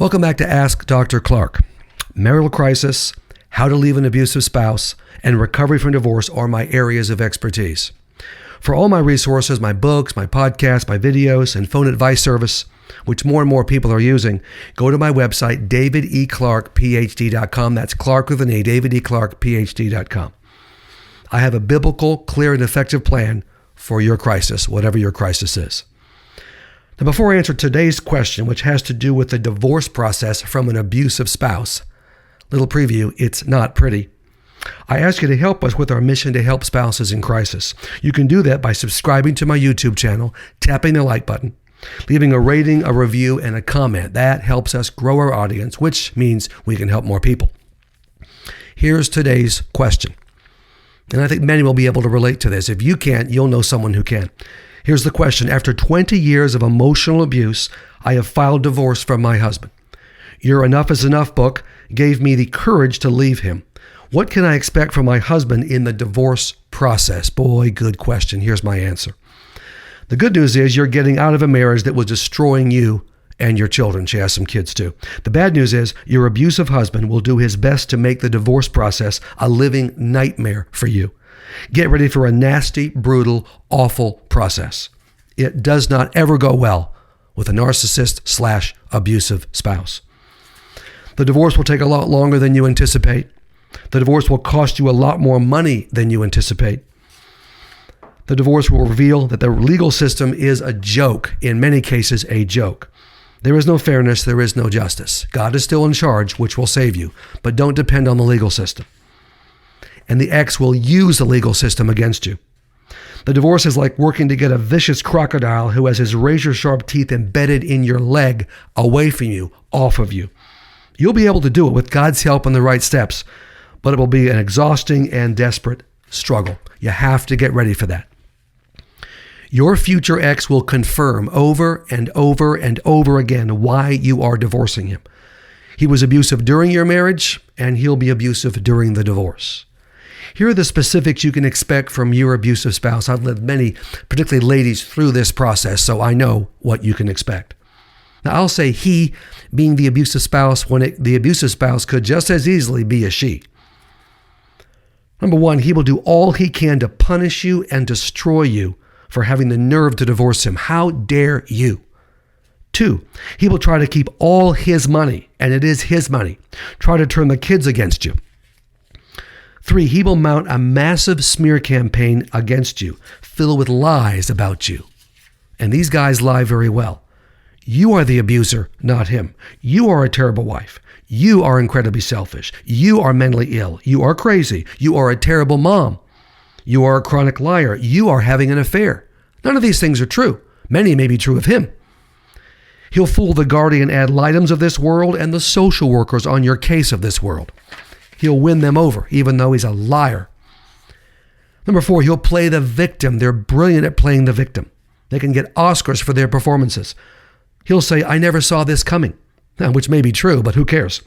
Welcome back to Ask Dr. Clarke. Marital crisis, how to leave an abusive spouse, and recovery from divorce are my areas of expertise. For all my resources, my books, my podcasts, my videos, and phone advice service, which more and more people are using, go to my website, davideclarkephd.com. That's Clarke with an E, davideclarkephd.com. I have a biblical, clear, and effective plan for your crisis, whatever your crisis is. Now, before I answer today's question, which has to do with the divorce process from an abusive spouse, little preview, it's not pretty. I ask you to help us with our mission to help spouses in crisis. You can do that by subscribing to my YouTube channel, tapping the like button, leaving a rating, a review, and a comment. That helps us grow our audience, which means we can help more people. Here's today's question. And I think many will be able to relate to this. If you can't, you'll know someone who can. Here's the question. After 20 years of emotional abuse, I have filed divorce from my husband. Your Enough is Enough book gave me the courage to leave him. What can I expect from my husband in the divorce process? Boy, good question. Here's my answer. The good news is you're getting out of a marriage that was destroying you and your children. She has some kids too. The bad news is your abusive husband will do his best to make the divorce process a living nightmare for you. Get ready for a nasty, brutal, awful process. It does not ever go well with a narcissist/abusive spouse. The divorce will take a lot longer than you anticipate. The divorce will cost you a lot more money than you anticipate. The divorce will reveal that the legal system is a joke, in many cases a joke. There is no fairness, there is no justice. God is still in charge, which will save you, but don't depend on the legal system. And the ex will use the legal system against you. The divorce is like working to get a vicious crocodile who has his razor-sharp teeth embedded in your leg away from you, off of you. You'll be able to do it with God's help and the right steps, but it will be an exhausting and desperate struggle. You have to get ready for that. Your future ex will confirm over and over and over again why you are divorcing him. He was abusive during your marriage, and he'll be abusive during the divorce. Here are the specifics you can expect from your abusive spouse. I've led many, particularly ladies, through this process, so I know what you can expect. Now, I'll say he being the abusive spouse when the abusive spouse could just as easily be a she. Number one, he will do all he can to punish you and destroy you for having the nerve to divorce him. How dare you? 2, he will try to keep all his money, and it is his money. Try to turn the kids against you. 3, he will mount a massive smear campaign against you, filled with lies about you. And these guys lie very well. You are the abuser, not him. You are a terrible wife. You are incredibly selfish. You are mentally ill. You are crazy. You are a terrible mom. You are a chronic liar. You are having an affair. None of these things are true. Many may be true of him. He'll fool the guardian ad litem of this world and the social workers on your case of this world. He'll win them over, even though he's a liar. Number 4, he'll play the victim. They're brilliant at playing the victim. They can get Oscars for their performances. He'll say, I never saw this coming, which may be true, but who cares?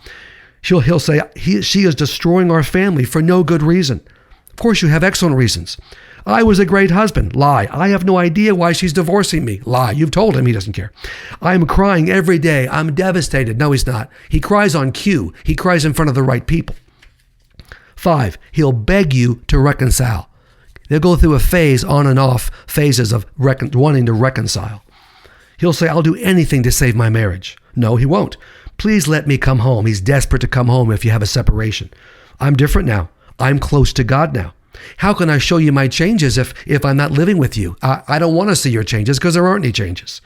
He'll say, she is destroying our family for no good reason. Of course, you have excellent reasons. I was a great husband. Lie. I have no idea why she's divorcing me. Lie. You've told him. He doesn't care. I'm crying every day. I'm devastated. No, he's not. He cries on cue. He cries in front of the right people. 5, he'll beg you to reconcile. They'll go through a phase on and off phases of wanting to reconcile. He'll say, I'll do anything to save my marriage. No, he won't. Please let me come home. He's desperate to come home if you have a separation. I'm different now. I'm close to God now. How can I show you my changes if I'm not living with you? I don't want to see your changes because there aren't any changes.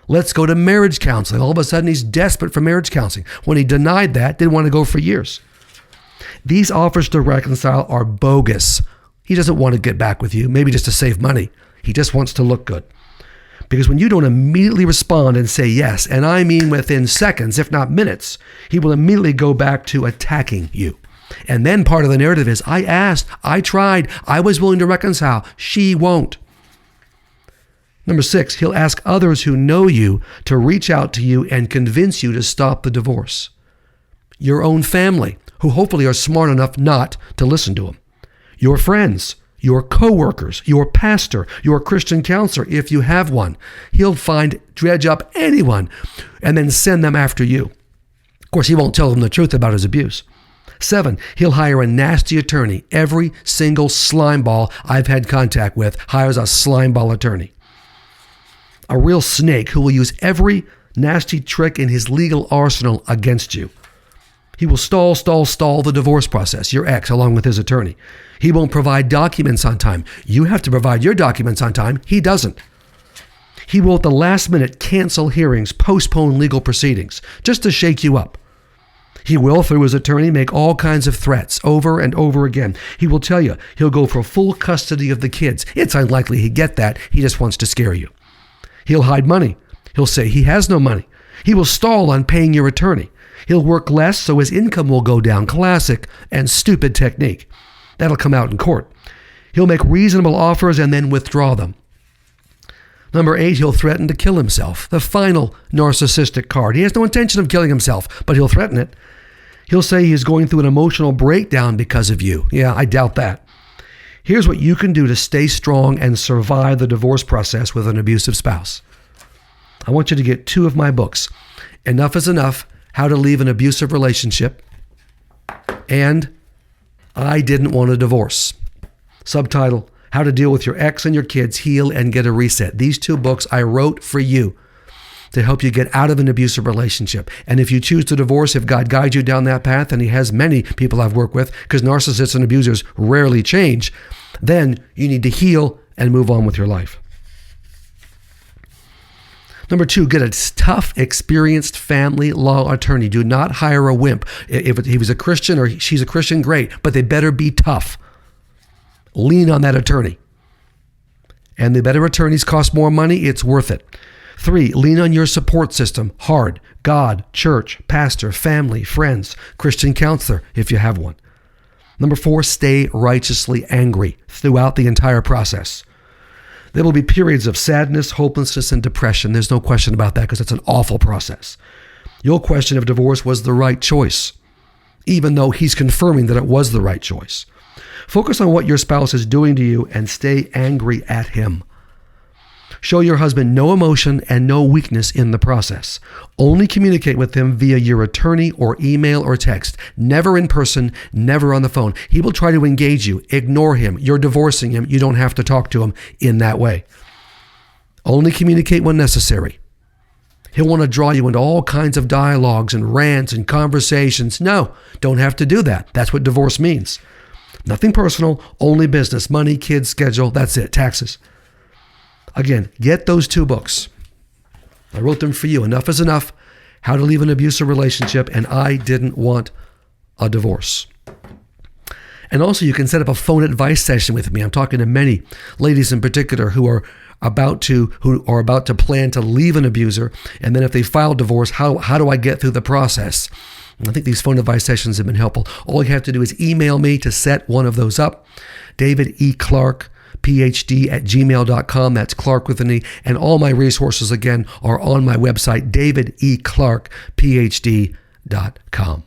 Let's go to marriage counseling. All of a sudden, he's desperate for marriage counseling. When he denied that, didn't want to go for years. These offers to reconcile are bogus. He doesn't want to get back with you, maybe just to save money. He just wants to look good. Because when you don't immediately respond and say yes, and I mean within seconds, if not minutes, he will immediately go back to attacking you. And then part of the narrative is, I asked, I tried, I was willing to reconcile. She won't. Number 6, he'll ask others who know you to reach out to you and convince you to stop the divorce. Your own family, who hopefully are smart enough not to listen to him. Your friends, your coworkers, your pastor, your Christian counselor, if you have one. He'll dredge up anyone and then send them after you. course, he won't tell them the truth about his abuse. 7, he'll hire a nasty attorney. Every single slimeball I've had contact with hires a slimeball attorney. A real snake who will use every nasty trick in his legal arsenal against you. He will stall the divorce process, your ex, along with his attorney. He won't provide documents on time. You have to provide your documents on time. He doesn't. He will, at the last minute, cancel hearings, postpone legal proceedings, just to shake you up. He will, through his attorney, make all kinds of threats over and over again. He will tell you he'll go for full custody of the kids. It's unlikely he'd get that. He just wants to scare you. He'll hide money. He'll say he has no money. He will stall on paying your attorney. He'll work less so his income will go down. Classic and stupid technique. That'll come out in court. He'll make reasonable offers and then withdraw them. Number 8, he'll threaten to kill himself. The final narcissistic card. He has no intention of killing himself, but he'll threaten it. He'll say he's going through an emotional breakdown because of you. Yeah, I doubt that. Here's what you can do to stay strong and survive the divorce process with an abusive spouse. I want you to get 2 of my books. Enough is Enough, How to Leave an Abusive Relationship, and I Didn't Want a Divorce. Subtitle, How to Deal with Your Ex and Your Kids, Heal and Get a Reset. These 2 books I wrote for you to help you get out of an abusive relationship. And if you choose to divorce, if God guides you down that path, and he has many people I've worked with, because narcissists and abusers rarely change, then you need to heal and move on with your life. Number 2, get a tough, experienced family law attorney. Do not hire a wimp. If he was a Christian or she's a Christian, great, but they better be tough. Lean on that attorney. And the better attorneys cost more money, it's worth it. 3, lean on your support system hard. God, church, pastor, family, friends, Christian counselor, if you have one. Number 4, stay righteously angry throughout the entire process. There will be periods of sadness, hopelessness, and depression. There's no question about that because it's an awful process. You'll question if divorce was the right choice, even though he's confirming that it was the right choice. Focus on what your spouse is doing to you and stay angry at him. Show your husband no emotion and no weakness in the process. Only communicate with him via your attorney or email or text. Never in person, never on the phone. He will try to engage you. Ignore him. You're divorcing him. You don't have to talk to him in that way. Only communicate when necessary. He'll want to draw you into all kinds of dialogues and rants and conversations. No, don't have to do that. That's what divorce means. Nothing personal, only business. Money, kids, schedule, that's it. Taxes. Again, get those 2 books. I wrote them for you. Enough is Enough, How to Leave an Abusive Relationship, and I Didn't Want a Divorce. And also, you can set up a phone advice session with me. I'm talking to many ladies in particular who are about to plan to leave an abuser, and then if they file divorce, how do I get through the process? And I think these phone advice sessions have been helpful. All you have to do is email me to set one of those up. David E. Clarke, phd@gmail.com. That's Clarke with an E. And all my resources, again, are on my website, davideclarkephd.com.